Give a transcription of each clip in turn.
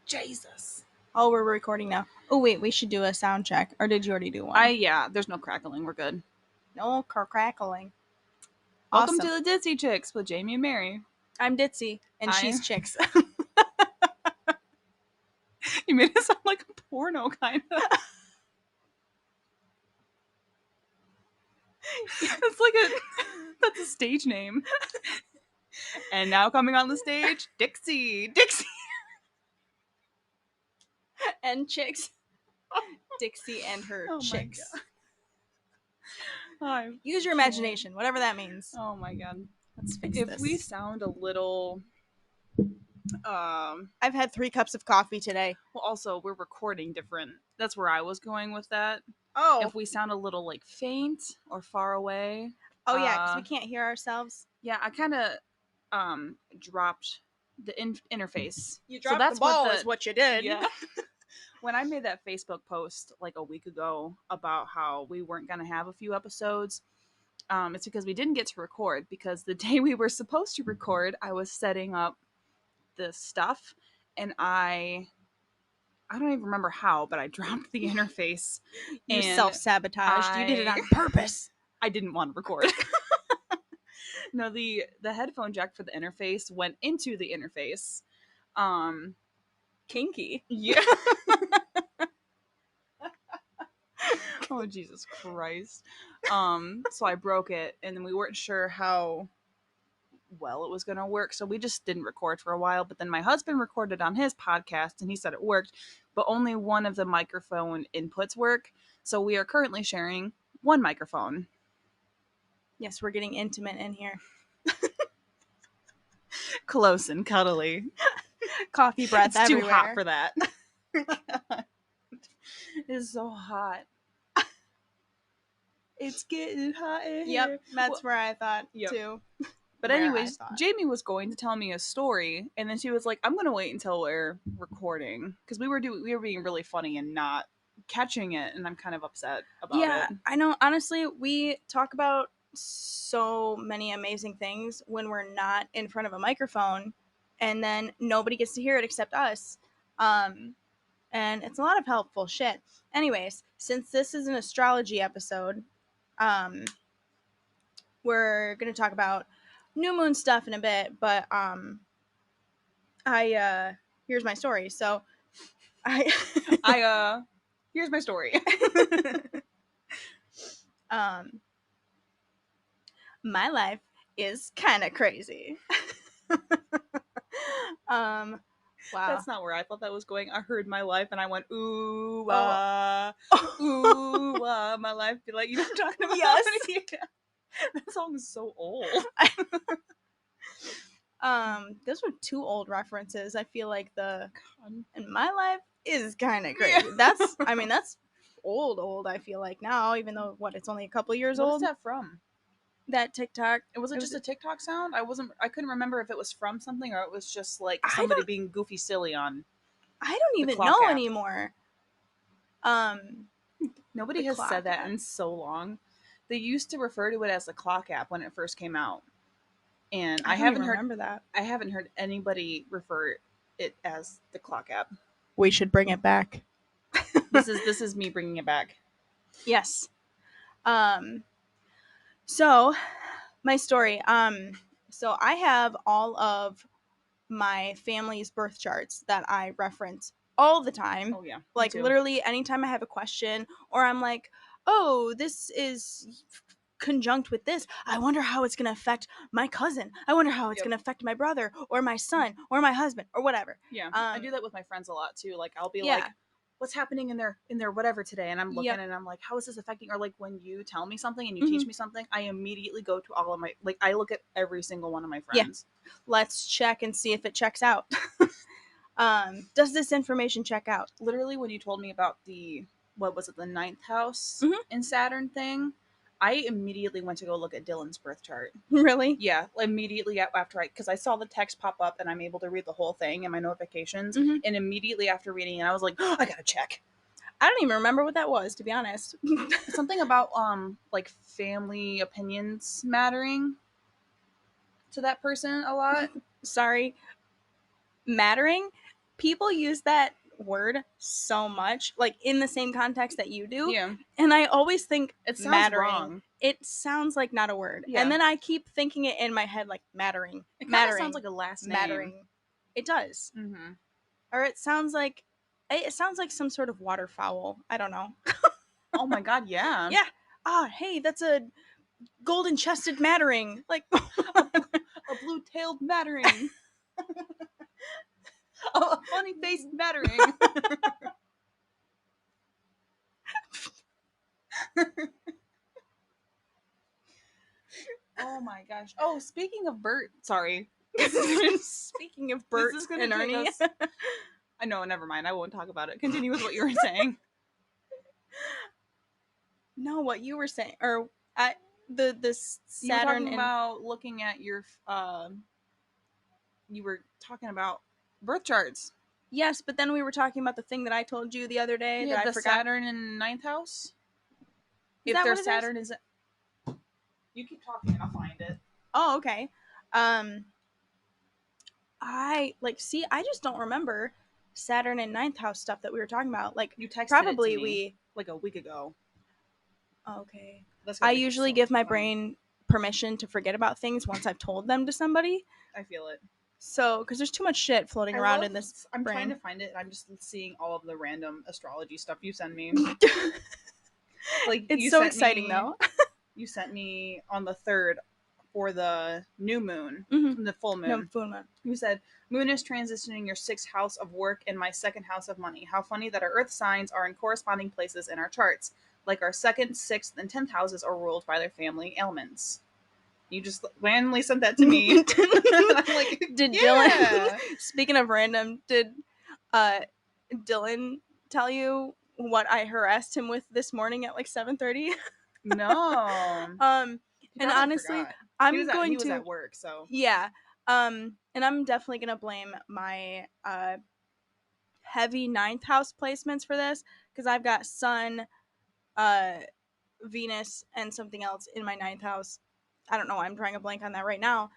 Jesus. Oh, we're recording now. Oh, wait, we should do a sound check. Or did you already do one? Yeah, there's no crackling. We're good. No crackling. Welcome Awesome. to the Ditzy Chicks with Jamie and Mary. I'm Ditzy, and she's Chicks. You made it sound like a porno, kind of. That's a stage name. And now coming on the stage, Dixie. And Chicks. Dixie and her chicks. Use your imagination, whatever that means. Oh my god. Let's fix If this. we sound a little... I've had 3 cups of coffee today. Well, also, we're recording different. That's where I was going with that. Oh. If we sound a little, like, faint or far away... Oh, yeah, because we can't hear ourselves. Yeah, I kind of dropped the interface. You dropped the ball is what you did. Yeah. When I made that Facebook post like a week ago about how we weren't going to have a few episodes, it's because we didn't get to record, because the day we were supposed to record, I was setting up the stuff, and I don't even remember how, but I dropped the interface. You self-sabotaged. You did it on purpose. I didn't want to record. No, the headphone jack for the interface went into the interface. Kinky. Yeah. Oh, Jesus Christ. So I broke it, and then we weren't sure how well it was going to work, so we just didn't record for a while. But then my husband recorded on his podcast, and he said it worked, but only one of the microphone inputs work. So we are currently sharing one microphone. Yes, we're getting intimate in here. Close and cuddly. Coffee breath it's everywhere. Too hot for that. It's so hot. It's getting hot in here. Yep, that's where I thought too. But anyways, Jamie was going to tell me a story, and then she was like, "I'm going to wait until we're recording," because we were being really funny and not catching it, and I'm kind of upset about it. Yeah, I know. Honestly, we talk about so many amazing things when we're not in front of a microphone, and then nobody gets to hear it except us. And it's a lot of helpful shit. Anyways, since this is an astrology episode, we're going to talk about new moon stuff in a bit, but here's my story. So here's my story. My life is kind of crazy. Wow. That's not where I thought that was going. I heard my life and I went, ooh, ooh, my life. Like, you know what I'm talking about? Yes. That song is so old. Those were 2 old references. I feel like and my life is kind of crazy. Yeah. That's old, I feel like now, even though it's only a couple years old. What is that from? That TikTok. Was it just a TikTok sound? I couldn't remember if it was from something or it was just like somebody being goofy silly on. I don't even know app. Anymore. Nobody has said that in so long. They used to refer to it as the clock app when it first came out. And I haven't remember that. I haven't heard anybody refer it as the clock app. We should bring it back. This is me bringing it back. Yes. So my story. So I have all of my family's birth charts that I reference all the time. Oh yeah. Like literally anytime I have a question or I'm like, oh, this is conjunct with this. I wonder how it's going to affect my cousin. I wonder how it's going to affect my brother or my son or my husband or whatever. Yeah. I do that with my friends a lot too. Like I'll be like, what's happening in their whatever today? And I'm looking and I'm like, how is this affecting? Or like when you tell me something and you teach me something, I immediately go to all of my, like I look at every single one of my friends. Yeah. Let's check and see if it checks out. Does this information check out? Literally when you told me about the 9th house in Saturn thing, I immediately went to go look at Dylan's birth chart. Really? Yeah, immediately after because I saw the text pop up and I'm able to read the whole thing in my notifications. And immediately after reading it, I was like, oh, I gotta check. I don't even remember what that was, to be honest. Something about like family opinions mattering to that person a lot. Sorry. Mattering? people use that word so much, like in the same context that you do. Yeah. And I always think It sounds mattering. wrong. It sounds like not a word. Yeah. And then I keep thinking it in my head like mattering. It kind of Mattering. sounds like a last name. Mattering. It does. Mm-hmm. Or it sounds like some sort of waterfowl. I don't know. Oh my god, yeah. Yeah. Ah, hey, that's a golden chested mattering. Like A blue-tailed mattering. A funny-faced mattering. Oh my gosh. Oh, speaking of Bert, sorry. Speaking of Bert This is gonna and take Ernie. us- I know, never mind. I won't talk about it. Continue with what you were saying. No, what you were saying, or the You were Saturn talking and about looking at your. You were talking about birth charts. yes, but then we were talking about the thing that I told you the other day Yeah, that I the forgot. Saturn in ninth house. Is If that their what it is? Saturn is, you keep talking and I'll find it. Oh, okay. I just don't remember Saturn and ninth house stuff that we were talking about. Like You texted probably it to me we. like a week ago. Okay. That's I gonna take usually so give my much time. brain permission to forget about things once I've told them to somebody. I feel it. So, because there's too much shit floating around in this I'm brain. trying to find it, and I'm just seeing all of the random astrology stuff you send me. Like It's you so sent exciting me, though. You sent me on the 3rd for the new moon, the full moon. No, full moon. You said moon is transitioning your 6th house of work and my 2nd house of money. How funny that our earth signs are in corresponding places in our charts. Like our 2nd, 6th, and 10th houses are ruled by their family ailments. You just randomly sent that to me. I'm like, did yeah. Dylan? Speaking of random, did Dylan tell you what I harassed him with this morning at like 7:30? No. And honestly, forgot. I'm he was going to at work, so yeah. And I'm definitely gonna blame my heavy ninth house placements for this because I've got Sun, Venus, and something else in my ninth house. I don't know why I'm drawing a blank on that right now.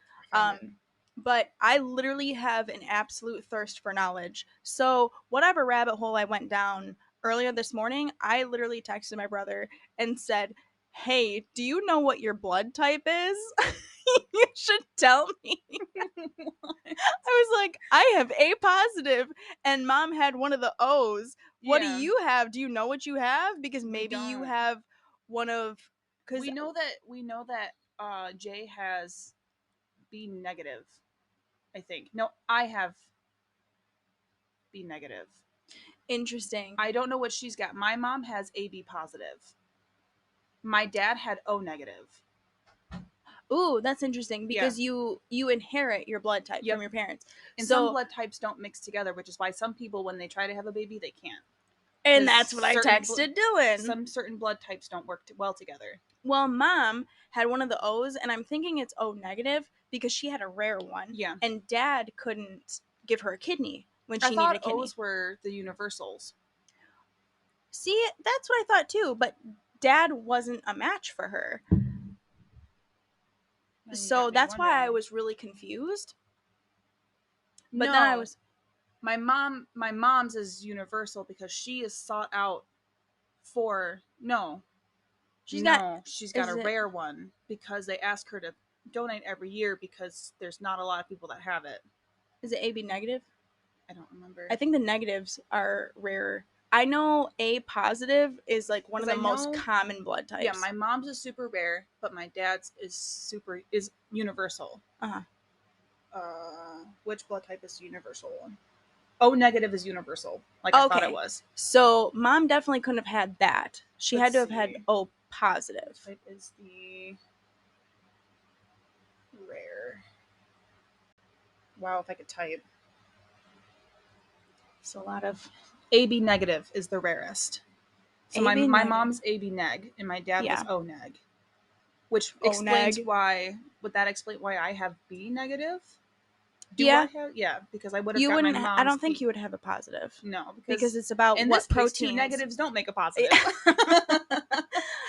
But I literally have an absolute thirst for knowledge. So whatever rabbit hole I went down earlier this morning, I literally texted my brother and said, "Hey, do you know what your blood type is? You should tell me." I was like, "I have A positive, and Mom had one of the O's. What do you have? Do you know what you have? Because maybe you have one of." Because we know that Jay has B negative. I think no, I have B negative. Interesting. I don't know what she's got. My mom has AB positive. My dad had O negative. Ooh, that's interesting because you inherit your blood type from your parents. And so, some blood types don't mix together, which is why some people, when they try to have a baby, they can't. And that's what I texted Dylan. Some certain blood types don't work well together. Well, Mom had one of the O's, and I'm thinking it's O negative because she had a rare one. Yeah. And Dad couldn't give her a kidney when she I needed thought a kidney. O's were the universals. See, that's what I thought too, but Dad wasn't a match for her. So that's why I was really confused. But then I was my mom's is universal because she is sought out for she's got a rare one because they ask her to donate every year because there's not a lot of people that have it. Is it AB negative? I don't remember. I think the negatives are rarer. I know A positive is like one of the most common blood types. Yeah, my mom's is super rare, but my dad's is universal. Which blood type is universal? O negative is universal, like I thought it was. So Mom definitely couldn't have had that. She had to have had O positive. Type is the rare. Wow, if I could type. It's a lot of AB negative is the rarest. So my mom's AB neg and my dad was O neg. Which explains why. Would that explain why I have B negative? Because I would have got my mom's. I don't think you would have a positive. No, because it's about what proteins. 2 negatives don't make a positive.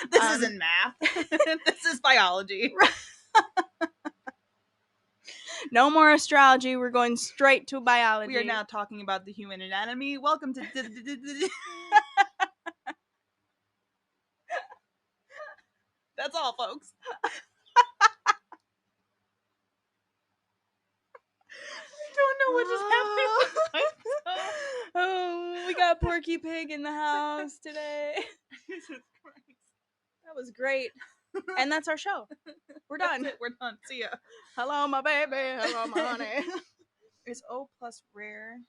This isn't math. This is biology. No more astrology. We're going straight to biology. We are now talking about the human anatomy. Welcome to. That's all, folks. I don't know what just happened. Oh, we got Porky Pig in the house today. Jesus Christ. That was great. And that's our show. We're done. That's it. We're done. See ya. Hello, my baby. Hello, my honey. Is O plus rare?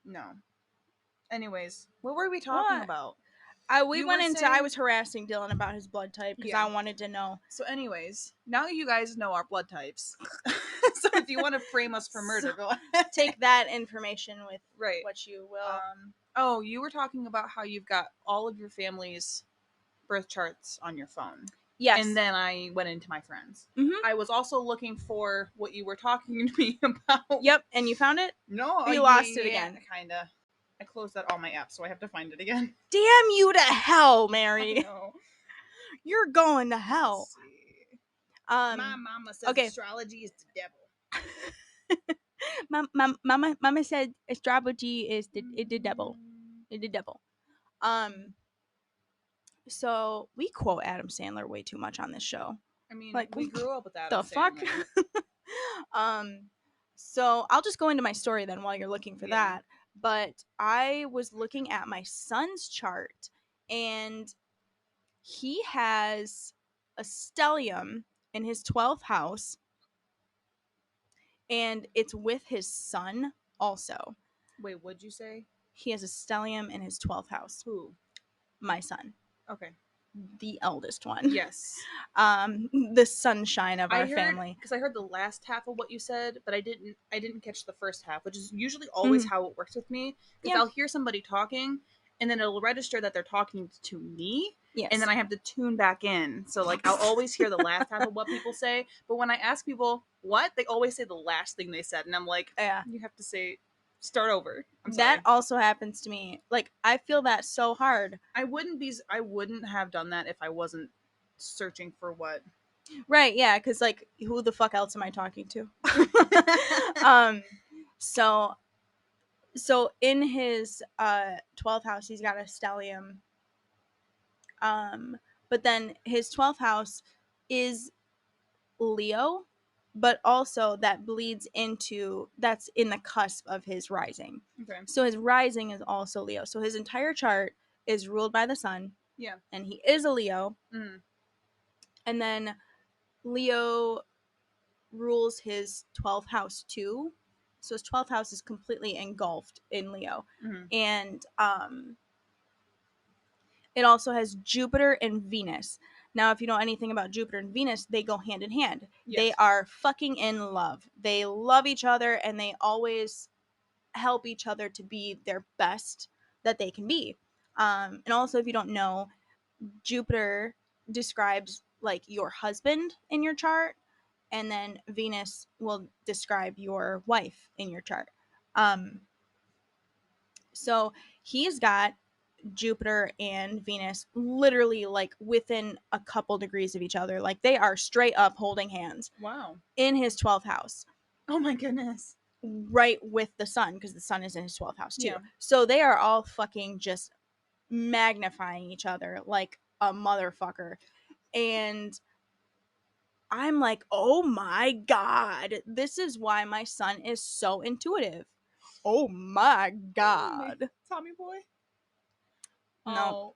No. Anyways, what were we talking What? about? We You went were into. saying- I was harassing Dylan about his blood type because Yeah. I wanted to know. So, anyways, now you guys know our blood types. So, if you want to frame us for murder, go ahead. Take that information with Right. what you will. Oh, you were talking about how you've got all of your family's birth charts on your phone. Yes. And then I went into my friends. Mhm. I was also looking for what you were talking to me about. Yep. And you found it? No, You lost it again. Kinda. I closed out all my apps, so I have to find it again. Damn you to hell, Mary. No. You're going to hell. My mama says okay. astrology is the devil. Mama said astrology is the devil. It's the devil. So we quote Adam Sandler way too much on this show. I mean, like, we grew up with Adam the fuck. Sandler. So I'll just go into my story then while you're looking for Yeah. that. But I was looking at my son's chart, and he has a stellium in his 12th house, and it's with his sun also. Wait, what'd you say? He has a stellium in his 12th house. Who? My son. Okay. The eldest one. Yes. The sunshine of our family. Because I heard the last half of what you said, but I didn't catch the first half, which is usually always how it works with me. Because I'll hear somebody talking, and then it'll register that they're talking to me. Yes. And then I have to tune back in. So, like, I'll always hear the last half of what people say. But when I ask people what, they always say the last thing they said. And I'm like, yeah, you have to start over. I'm sorry. That also happens to me. Like, I feel that so hard. I wouldn't have done that if I wasn't searching for what. Right, yeah, because, like, who the fuck else am I talking to? So in his 12th house, he's got a stellium. But then his 12th house is Leo, but also that bleeds into, that's in the cusp of his rising. Okay. So his rising is also Leo. So his entire chart is ruled by the sun. Yeah. And he is a Leo. Mm. And then Leo rules his 12th house too. So his 12th house is completely engulfed in Leo. Mm-hmm. And it also has Jupiter and Venus. Now, if you know anything about Jupiter and Venus, they go hand in hand. Yes. They are fucking in love. They love each other, and they always help each other to be their best that they can be. And also, if you don't know, Jupiter describes like your husband in your chart, and then Venus will describe your wife in your chart. So he's got Jupiter and Venus literally like within a couple degrees of each other. Like, they are straight up holding hands. Wow. In his 12th house. Oh my goodness. Right with the sun, because the sun is in his 12th house too. Yeah. So they are all fucking just magnifying each other like a motherfucker. And I'm like, oh my God, this is why my son is so intuitive. Oh my God. Tommy Boy? No. Oh.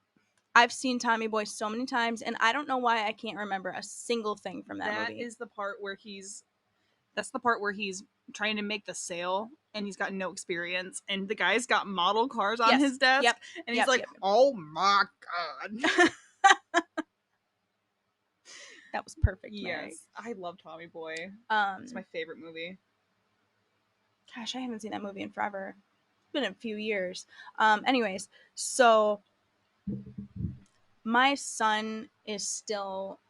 I've seen Tommy Boy so many times, and I don't know why I can't remember a single thing from that movie. That is the part where that's the part where he's trying to make the sale, and he's got no experience, and the guy's got model cars on his desk. Yep. And he's like, oh my God. That was perfect, Mary. Yes. I love Tommy Boy. It's my favorite movie. Gosh, I haven't seen that movie in forever. It's been a few years. Anyways, so my son is still,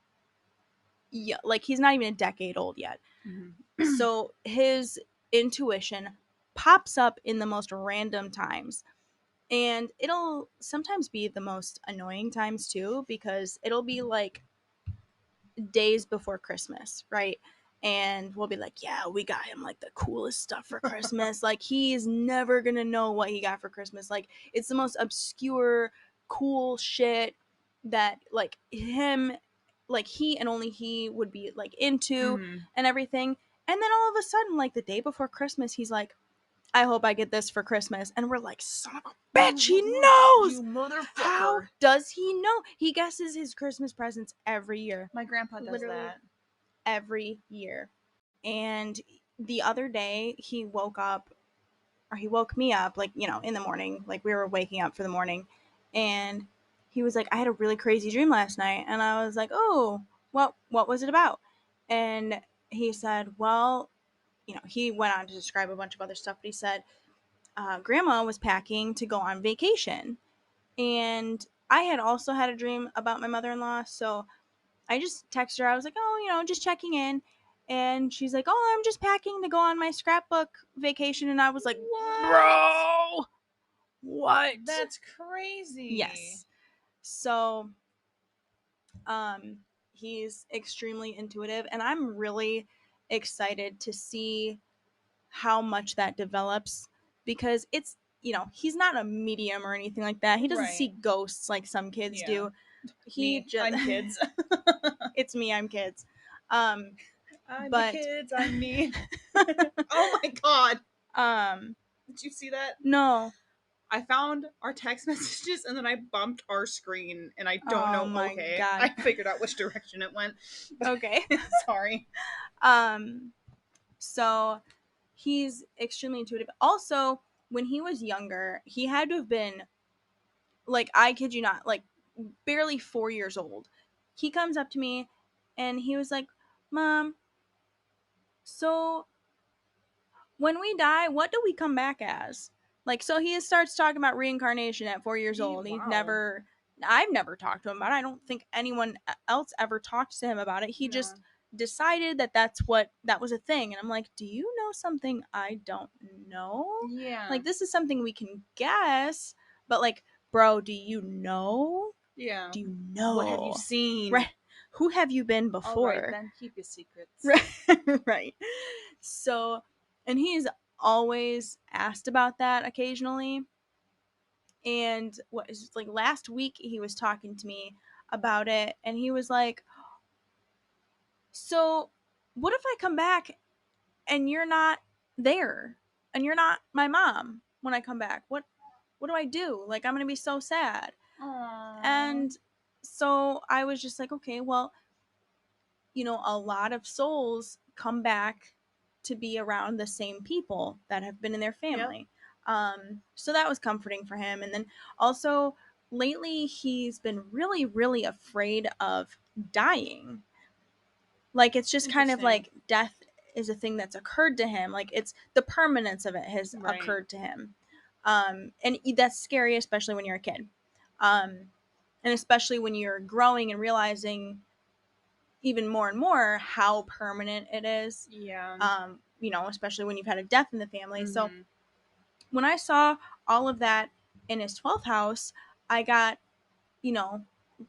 like, he's not even a decade old yet. Mm-hmm. So his intuition pops up in the most random times. And it'll sometimes be the most annoying times too, because it'll be like days before Christmas, right? and we'll be like, yeah, we got him like the coolest stuff for Christmas. Like, he's never gonna know what he got for Christmas. Like, it's the most obscure, cool shit that like him, like he and only he would be like into Mm-hmm. and everything. And then all of a sudden, like the day before Christmas, he's like, I hope I get this for Christmas. And we're like, son of a bitch, he knows! You motherfucker. How does he know? He guesses his Christmas presents every year. My grandpa does Literally that. every year. And the other day, he woke up, or he woke me up, like, you know, in the morning. Like, we were waking up for the morning. And he was like, I had a really crazy dream last night. And I was like, oh, what was it about? And he said, well, you know, he went on to describe a bunch of other stuff, but he said, grandma was packing to go on vacation. And I had also had a dream about my mother-in-law. So I just texted her. I was like, oh, you know, just checking in. And she's like, oh, I'm just packing to go on my scrapbook vacation. And I was like, What? bro, what? That's crazy. Yes. So he's extremely intuitive. And I'm really excited to see how much that develops, because it's, you know, he's not a medium or anything like that. He doesn't see Right. ghosts like some kids Yeah. do. He Me, just I'm kids. it's me, I'm kids. I'm the But kids, I'm me. Oh my god. um Did you see that? no. I found our text messages and then I bumped our screen and I don't Oh know. my Okay. god. I figured out which direction it went. Okay. Sorry. So he's extremely intuitive. Also, when he was younger, he had to have been, like, I kid you not, like barely 4 years old. He comes up to me and he was like, Mom, so when we die, what do we come back as? Like, so he starts talking about reincarnation at 4 years old. Wow. I've never talked to him about it. I don't think anyone else ever talked to him about it. He No. just decided that that was a thing. And I'm like, do you know something I don't know? Yeah. Like, this is something we can guess, but like, bro, do you know? Yeah. Do you know? What have you seen? Right. Who have you been All right, before? then keep your secrets. Right. Right. So, and he's always asked about that occasionally. And what is like last week he was talking to me about it, and he was like, so what if I come back and you're not there, and you're not my mom when I come back? What do I do? Like, I'm gonna be so sad. Aww. And so I was just like, okay, well, you know, a lot of souls come back to be around the same people that have been in their family. So that was comforting for him. And then also, lately, he's been really, really afraid of dying. Like, it's just kind of Interesting. like death is a thing that's occurred to him. Like, it's the permanence of it has Right. occurred to him. And that's scary, especially when you're a kid. And especially when you're growing and realizing even more and more how permanent it is. Yeah. You know, especially when you've had a death in the family. So Mm-hmm. when I saw all of that in his 12th house, I got, you know,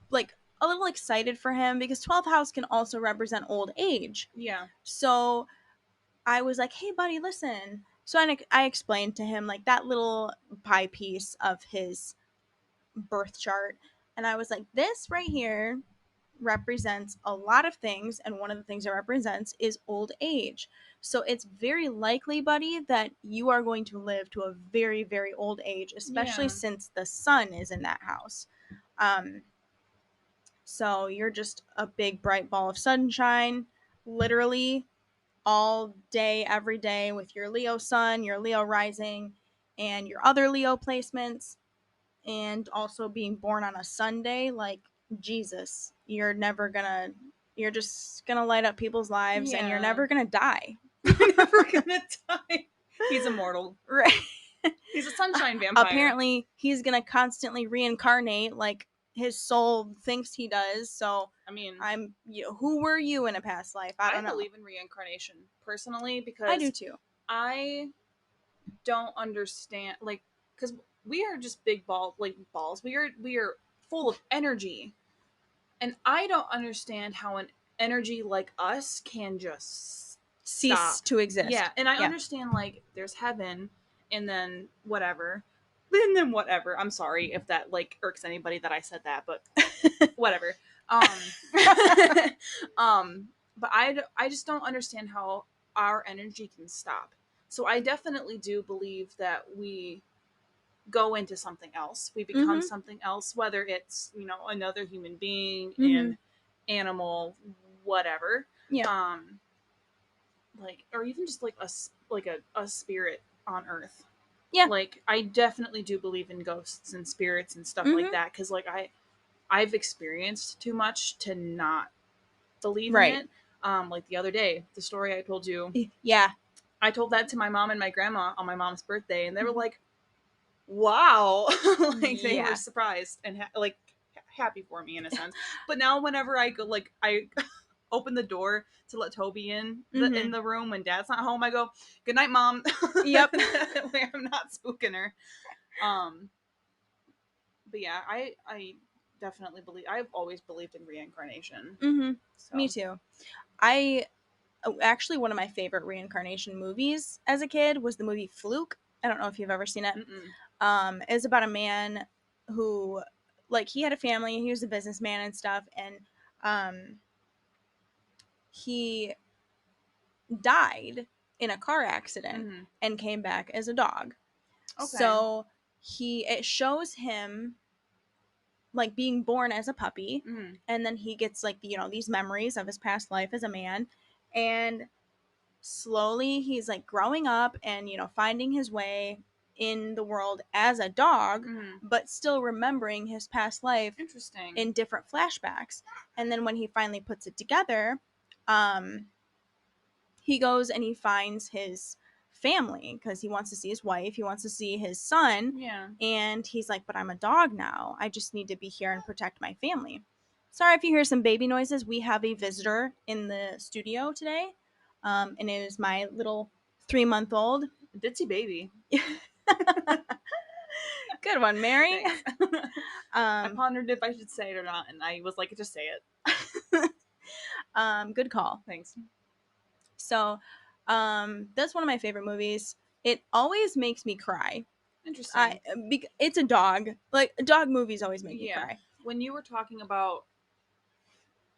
like a little excited for him, because 12th house can also represent old age. Yeah. So I was like, hey, buddy, listen. So I explained to him like that little pie piece of his birth chart. And I was like, this right here represents a lot of things, and one of the things it represents is old age. So it's very likely, buddy, that you are going to live to a very, very old age, especially Yeah. since the sun is in that house. Um, so you're just a big bright ball of sunshine, literally all day, every day, with your Leo sun, your Leo rising, and your other Leo placements, and also being born on a Sunday. Like, Jesus, you're just gonna light up people's lives, and you're Yeah. never gonna die. You're never gonna die. He's immortal. Right. He's a sunshine vampire. Apparently, he's gonna constantly reincarnate, like his soul thinks he does. So, I mean, who were you in a past life? I don't know. believe in reincarnation personally, I do because too. I don't understand, like, because we are just big balls. We are full of energy, and I don't understand how an energy like us can just cease to exist. Yeah, and I understand, like, there's heaven, and then whatever. And then whatever. I'm sorry if that, like, irks anybody that I said that, but whatever. Um, but I just don't understand how our energy can stop. So I definitely do believe that we go into something else. We become Mm-hmm. something else, whether it's, another human being, Mm-hmm. an animal, whatever. Yeah. Like, or even just like a spirit on Earth. Yeah. Like, I definitely do believe in ghosts and spirits and stuff like Mm-hmm. that, because like I've experienced too much to not believe in Right. it. Like the other day, the story I told you, Yeah. I told that to my mom and my grandma on my mom's birthday, and they were like, "Wow!" Like, they were Yeah. surprised and like happy for me in a sense. But now, whenever I go, like, I open the door to let Toby in Mm-hmm. the room when Dad's not home, I go, "Good night, Mom." Yep. That way, I'm not spooking her. But yeah, I definitely believe. I've always believed in reincarnation. Mm-hmm. Me So. too. I actually, one of my favorite reincarnation movies as a kid was the movie Fluke. I don't know if you've ever seen it. It's about a man who, like, he had a family, he was a businessman and stuff, and he died in a car accident Mm-hmm. and came back as a dog. Okay. So it shows him like being born as a puppy, Mm-hmm. and then he gets like these memories of his past life as a man, and slowly he's like growing up and finding his way in the world as a dog, Mm-hmm. but still remembering his past life Interesting. in different flashbacks. And then when he finally puts it together, um he goes and he finds his family because he wants to see his wife, he wants to see his son, Yeah. and he's like, but I'm a dog now, I just need to be here and protect my family. Sorry if you hear some baby noises, we have a visitor in the studio today, and it is my little 3-month-old. Ditzy baby. Good one, Mary. Thanks. I pondered if I should say it or not, and I was like, just say it. Good call. Thanks. So that's one of my favorite movies. It always makes me cry. Interesting. It's a dog. Like, dog movies always make me Yeah. cry. When you were talking about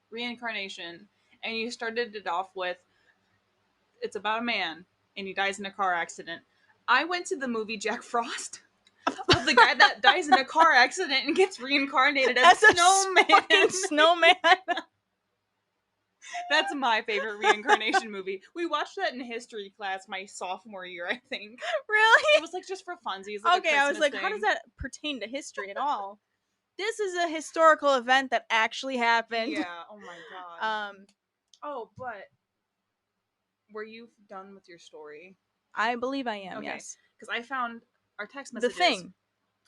reincarnation, and you started it off with, it's about a man and he dies in a car accident, I went to the movie Jack Frost of the guy that dies in a car accident and gets reincarnated as a snowman. Fucking snowman. That's my favorite reincarnation movie. We watched that in history class my sophomore year, I think. Really? It was like just for funsies. Like, okay, I was like, how does that pertain to history at all? This is a historical event that actually happened. Yeah. Oh my god. Oh, but were you done with your story? I believe I am. Okay. Yes. Because I found our text The messages. thing.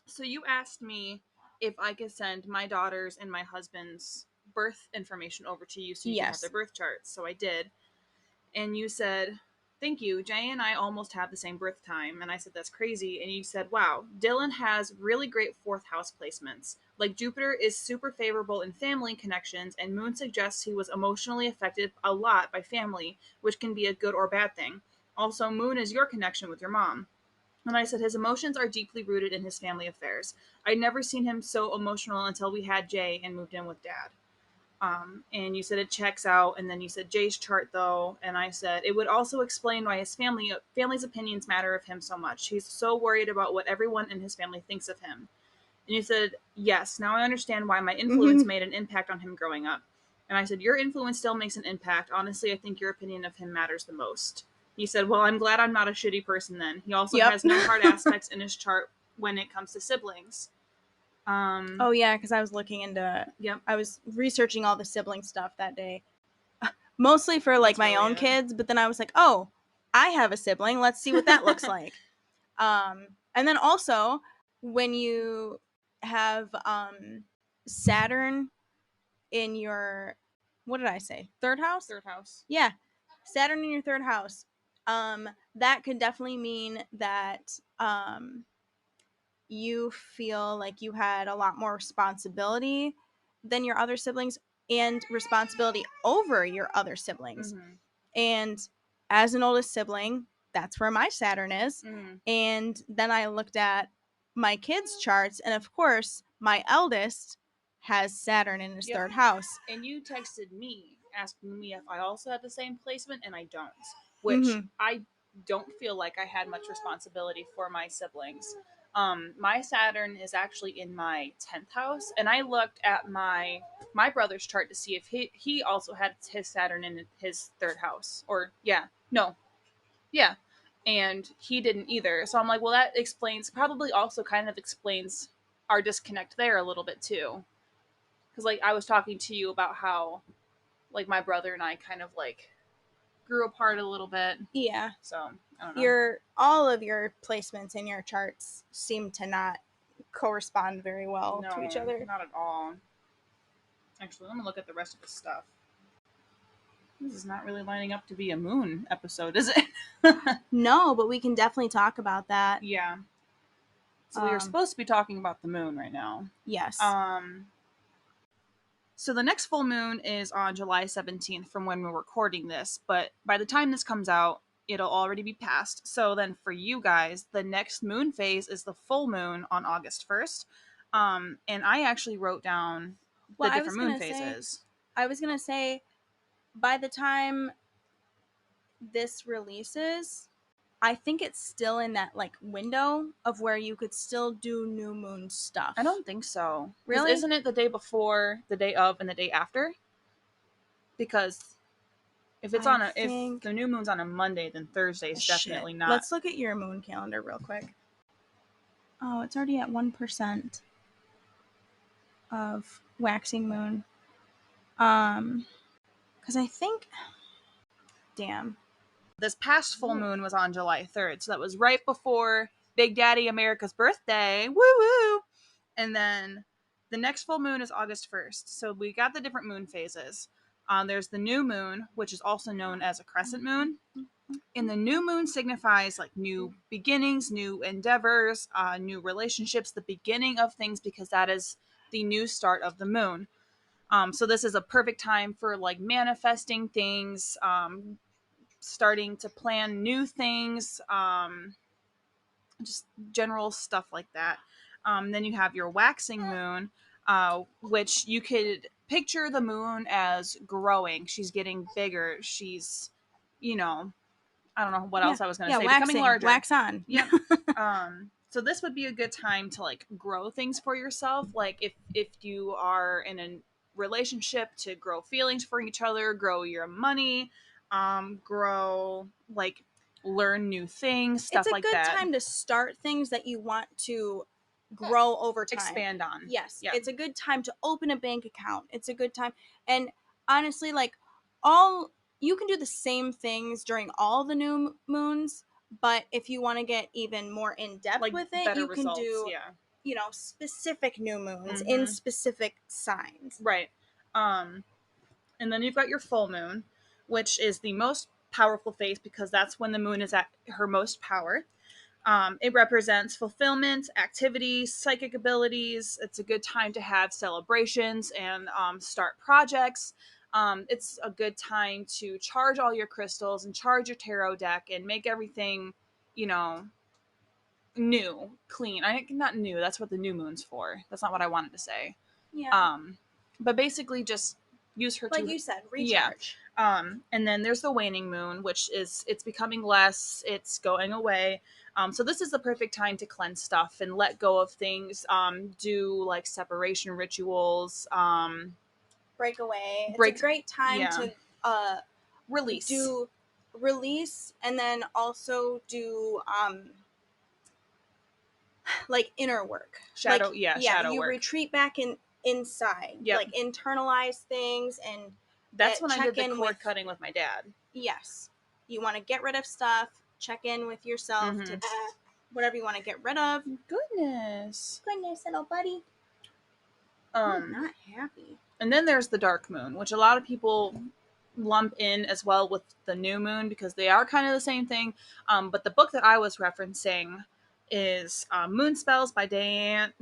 So you asked me if I could send my daughter's and my husband's birth information over to you so you can have Yes. their birth charts. So I did. And you said, "Thank you. Jay and I almost have the same birth time." And I said, "That's crazy." And you said, "Wow, Dylan has really great fourth house placements. Like, Jupiter is super favorable in family connections, and Moon suggests he was emotionally affected a lot by family, which can be a good or bad thing. Also, Moon is your connection with your mom." And I said, "His emotions are deeply rooted in his family affairs. I'd never seen him so emotional until we had Jay and moved in with Dad." And you said it checks out, and then you said Jay's chart though, and I said it would also explain why his family's opinions matter of him so much. He's so worried about what everyone in his family thinks of him. And you said, "Yes, now I understand why my influence made an impact on him growing up." And I said, "Your influence still makes an impact. Honestly, I think your opinion of him matters the most." He said, "Well, I'm glad I'm not a shitty person then. He also Yep. has no hard aspects in his chart when it comes to siblings." Oh yeah, because I was looking into. Yep. I was researching all the sibling stuff that day, mostly for like That's my really own it. kids. But then I was like, oh, I have a sibling. Let's see what that looks like. And then also when you have Saturn in your, what did I say? Third house? Third house. Yeah. Saturn in your third house. That could definitely mean that you feel like you had a lot more responsibility than your other siblings and responsibility over your other siblings. Mm-hmm. And as an oldest sibling, that's where my Saturn is. Mm. And then I looked at my kids' charts, and of course, my eldest has Saturn in his Yep. third house. And you texted me asking me if I also had the same placement, and I don't. Which Mhm. I don't feel like I had much responsibility for my siblings. My Saturn is actually in my 10th house, and I looked at my brother's chart to see if he also had his Saturn in his third house. Or yeah, no, yeah, and he didn't either. So I'm like, well, that explains, probably also kind of explains our disconnect there a little bit too. Because like I was talking to you about how like my brother and I kind of like grew apart a little bit. Yeah. So I don't know. Your all of your placements in your charts seem to not correspond very well to each No, other. not at all. Actually, let me look at the rest of the stuff. This is not really lining up to be a moon episode, is it? No, but we can definitely talk about that. Yeah. So we are supposed to be talking about the moon right now. Yes. Um, so the next full moon is on July 17th from when we're recording this, but by the time this comes out, it'll already be past. So then for you guys, the next moon phase is the full moon on August 1st. And I actually wrote down the Well, different moon phases. I was gonna say, by the time this releases, I think it's still in that like window of where you could still do new moon stuff. I don't think so. Because Really? isn't it the day before, the day of, and the day after? Because if the new moon's on a Monday, then Thursday is definitely not. Let's look at your moon calendar real quick. Oh, it's already at 1% of waxing moon. Because I think, damn. This past full moon was on July 3rd, so that was right before Big Daddy America's birthday. Woo woo! And then the next full moon is August 1st. So we got the different moon phases. There's the new moon, which is also known as a crescent moon. And the new moon signifies like new beginnings, new endeavors, new relationships, the beginning of things, because that is the new start of the moon. So this is a perfect time for like manifesting things, starting to plan new things, just general stuff like that. Then you have your waxing moon, which you could picture the moon as growing. She's getting bigger. She's, you know, I don't know what else I was going to say. Becoming Waxing, larger. wax on. Yep. So this would be a good time to like grow things for yourself. Like if you are in a relationship, to grow feelings for each other, grow your money, grow like learn new things, stuff It's a like good that. time to start things that you want to grow over time. Expand on. Yes. Yeah. It's a good time to open a bank account. It's a good time. And honestly, like all you can do the same things during all the new moons, but if you want to get even more in depth Like with it, better you can results. do, Yeah. you know, specific new moons in specific signs. Right. And then you've got your full moon, which is the most powerful phase because that's when the moon is at her most power. It represents fulfillment, activity, psychic abilities. It's a good time to have celebrations and start projects. It's a good time to charge all your crystals and charge your tarot deck and make everything, you know, new, clean. Not new. That's what the new moon's for. That's not what I wanted to say. Yeah. But basically, just use her Like to, you said, yeah. recharge. And then there's the waning moon, which is it's becoming less, it's going away. So this is the perfect time to cleanse stuff and let go of things. Do like separation rituals. Break away. Break. It's a great time Yeah. to Release. do release and then also do like inner work. Shadow. Like, Yeah. yeah, Shadow you work. retreat back inside. Yep. Like internalize things and That's when I did the check in cord cutting with my dad. Yes. You want to get rid of stuff, check in with yourself to whatever you want to get rid of. Goodness, little buddy. I'm not happy. And then there's the dark moon, which a lot of people lump in as well with the new moon because they are kind of the same thing. But the book that I was referencing is Moon Spells by Diane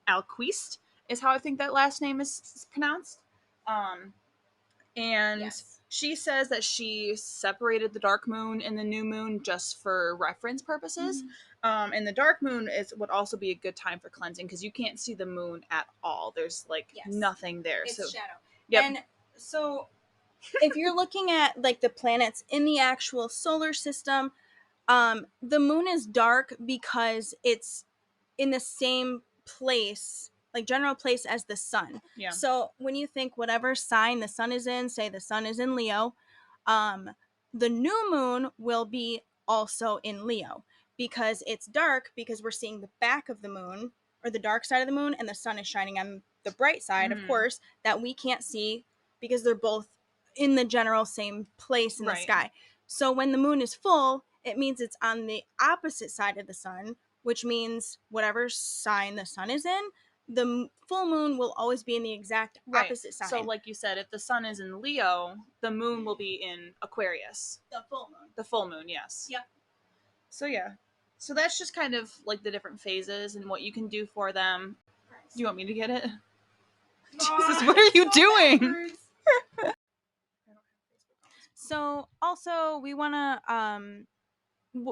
Alquist, is how I think that last name is pronounced. And Yes. She says that she separated the dark moon and the new moon just for reference purposes. And the dark moon would also be a good time for cleansing because you can't see the moon at all. There's like nothing there. It's so shadow. Yep. And so if you're looking at like the planets in the actual solar system, the moon is dark because it's in the same place, like general place as the sun. Yeah. So when you think whatever sign the sun is in, say the sun is in Leo, the new moon will be also in Leo because it's dark because we're seeing the back of the moon or the dark side of the moon and the sun is shining on the bright side, of course, that we can't see because they're both in the general same place in the sky. So when the moon is full, it means it's on the opposite side of the sun, which means whatever sign the sun is in, the full moon will always be in the exact opposite sign. So like you said, if the sun is in Leo, the moon will be in Aquarius. The full moon. The full moon, yes. Yep. So yeah. So that's just kind of like the different phases and what you can do for them. Do you want me to get it? Jesus, what are you doing? So also we want to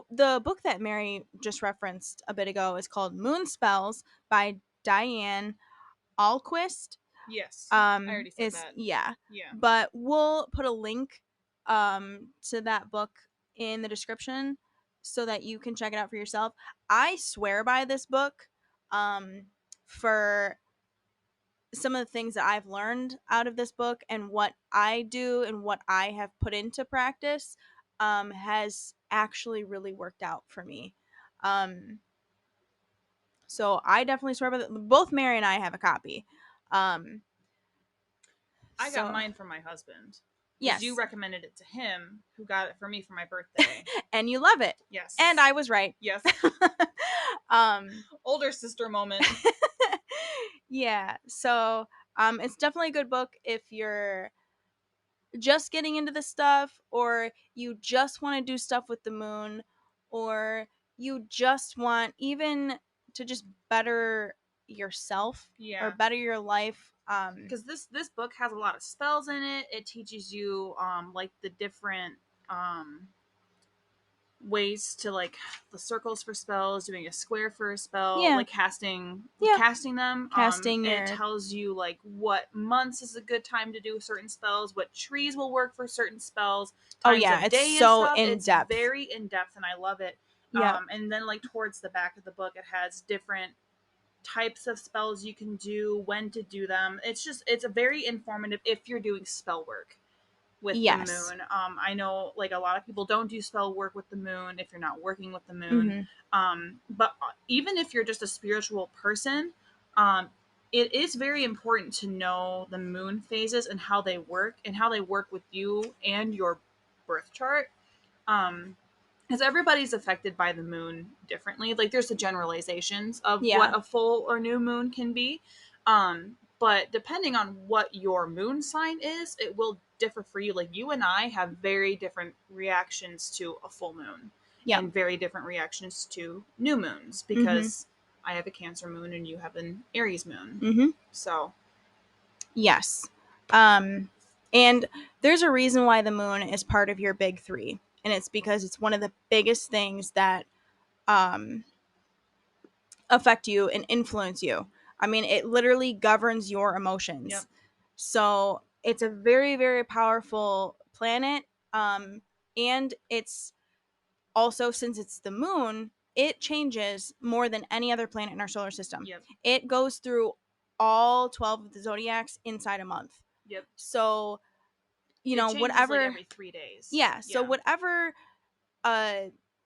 the book that Mary just referenced a bit ago is called Moon Spells by Diane Alquist. Yes. I already said that. Yeah. Yeah. But we'll put a link to that book in the description so that you can check it out for yourself. I swear by this book for some of the things that I've learned out of this book and what I do and what I have put into practice has actually really worked out for me. So I definitely swear by both Mary and I have a copy. I got mine from my husband. Yes. You recommended it to him, who got it for me for my birthday. And you love it. Yes. And I was right. Yes. Older sister moment. Yeah. So it's definitely a good book if you're just getting into this stuff, or you just want to do stuff with the moon, or you just want even to just better yourself or better your life. Because this book has a lot of spells in it. It teaches you like the different ways to like the circles for spells, doing a square for a spell, like casting them. It tells you like what months is a good time to do certain spells, what trees will work for certain spells, times of day it's so and stuff. in depth. It's very in depth, and I love it. And then like towards the back of the book, it has different types of spells you can do, when to do them. It's a very informative if you're doing spell work with the moon. I know like a lot of people don't do spell work with the moon if you're not working with the moon. But even if you're just a spiritual person, it is very important to know the moon phases and how they work with you and your birth chart. Because everybody's affected by the moon differently. Like there's the generalizations of what a full or new moon can be. But depending on what your moon sign is, it will differ for you. Like you and I have very different reactions to a full moon and very different reactions to new moons because I have a Cancer moon and you have an Aries moon. So yes. And there's a reason why the moon is part of your big three, and it's because it's one of the biggest things that affect you and influence you. I mean, it literally governs your emotions. So it's a very, very powerful planet. And it's also, since it's the moon, it changes more than any other planet in our solar system. It goes through all 12 of the zodiacs inside a month. So, you know, whatever. Like every 3 days. So whatever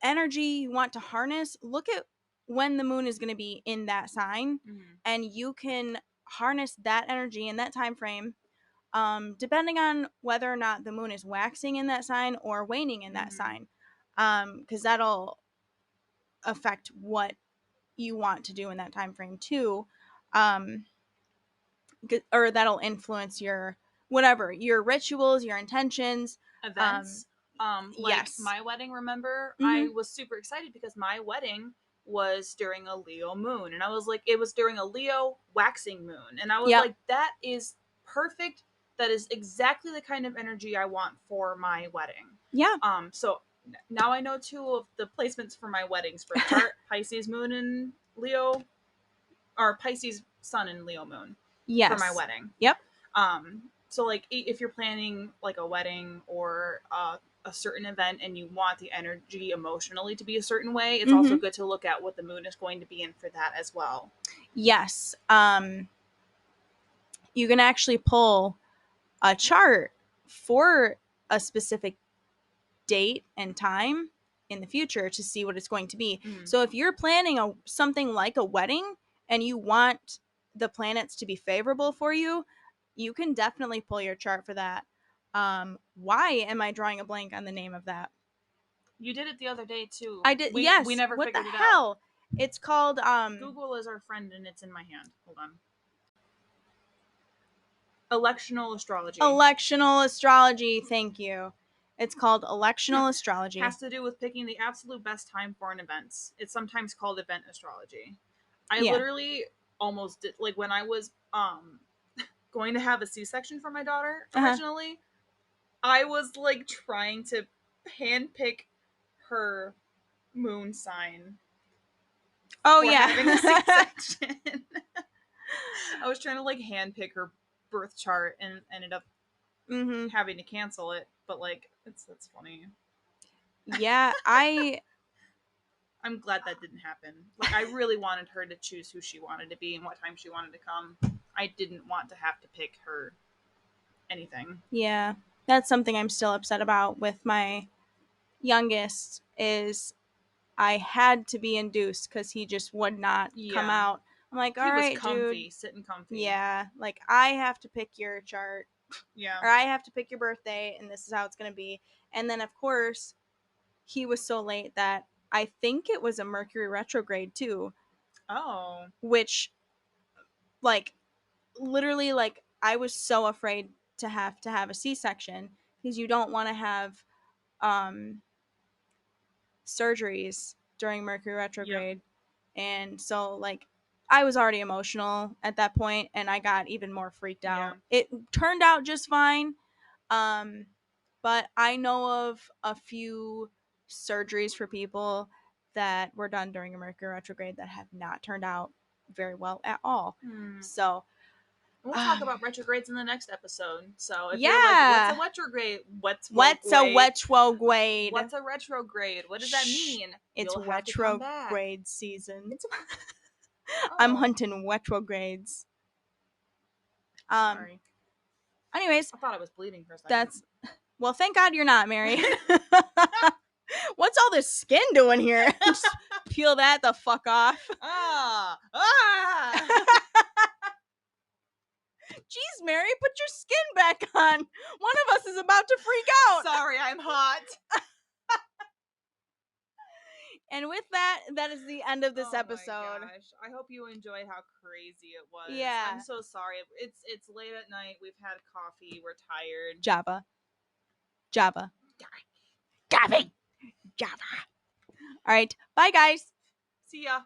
energy you want to harness, look at when the moon is going to be in that sign, and you can harness that energy in that time frame, depending on whether or not the moon is waxing in that sign or waning in that sign, because that'll affect what you want to do in that time frame too, or that'll influence your whatever, your rituals, your intentions, events. Like my wedding, remember? I was super excited because my wedding was during a Leo moon, and I was like, it was during a Leo waxing moon, and I was like, that is perfect that is exactly the kind of energy I want for my wedding. Yeah. So now I know two of the placements for my wedding's birth chart: Pisces moon and Leo, or Pisces sun and Leo moon for my Yes. wedding. Yep. So like if you're planning like a wedding or a certain event and you want the energy emotionally to be a certain way, it's also good to look at what the moon is going to be in for that as well. Yes. You can actually pull a chart for a specific date and time in the future to see what it's going to be. So if you're planning something like a wedding and you want the planets to be favorable for you, you can definitely pull your chart for that. Why am I drawing a blank on the name of that? You did it the other day too. I did. We Yes. never What the figured it out. hell? It's called Google is our friend and it's in my hand. Hold on. Electional astrology. electional astrology. Thank you. It's called electional astrology. Has to do with picking the absolute best time for an event. It's sometimes called event astrology. I Yeah. literally almost did, like when I was going to have a C-section for my daughter originally, I was like trying to handpick her moon sign Oh for yeah. having a C-section. I was trying to like handpick her birth chart and ended up having to cancel it. But like, that's funny. Yeah, I'm glad that didn't happen. Like, I really wanted her to choose who she wanted to be and what time she wanted to come. I didn't want to have to pick her anything. Yeah, that's something I'm still upset about with my youngest is I had to be induced because he just would not come out. I'm like, all He was right, comfy, dude. sitting comfy. Yeah, like I have to pick your chart Yeah. or I have to pick your birthday and this is how it's going to be. And then, of course, he was so late that I think it was a Mercury retrograde too, Oh. which, like, literally, like, I was so afraid to have a C-section because you don't want to have um surgeries during Mercury retrograde. Yep. And so, like, I was already emotional at that point and I got even more freaked out. Yeah. It turned out just fine. But I know of a few surgeries for people that were done during a Mercury retrograde that have not turned out very well at all. So we'll talk about retrogrades in the next episode. So if yeah. you're like, what's a retrograde? What's a retrograde? What's a retrograde? What does that mean? It's You'll have to come back. retrograde season. Oh. I'm hunting retrogrades. Sorry. Anyways, I thought I was bleeding for a second. That's well, thank God you're not, Mary. What's all this skin doing here? Just peel that the fuck off. Jeez, Mary, put your skin back on. One of us is about to freak out. Sorry, I'm hot. And with that, that is the end of this episode. My gosh. I hope you enjoyed how crazy it was. Yeah. I'm so sorry. It's late at night. We've had coffee. We're tired. Java. Java. All right. Bye, guys. See ya.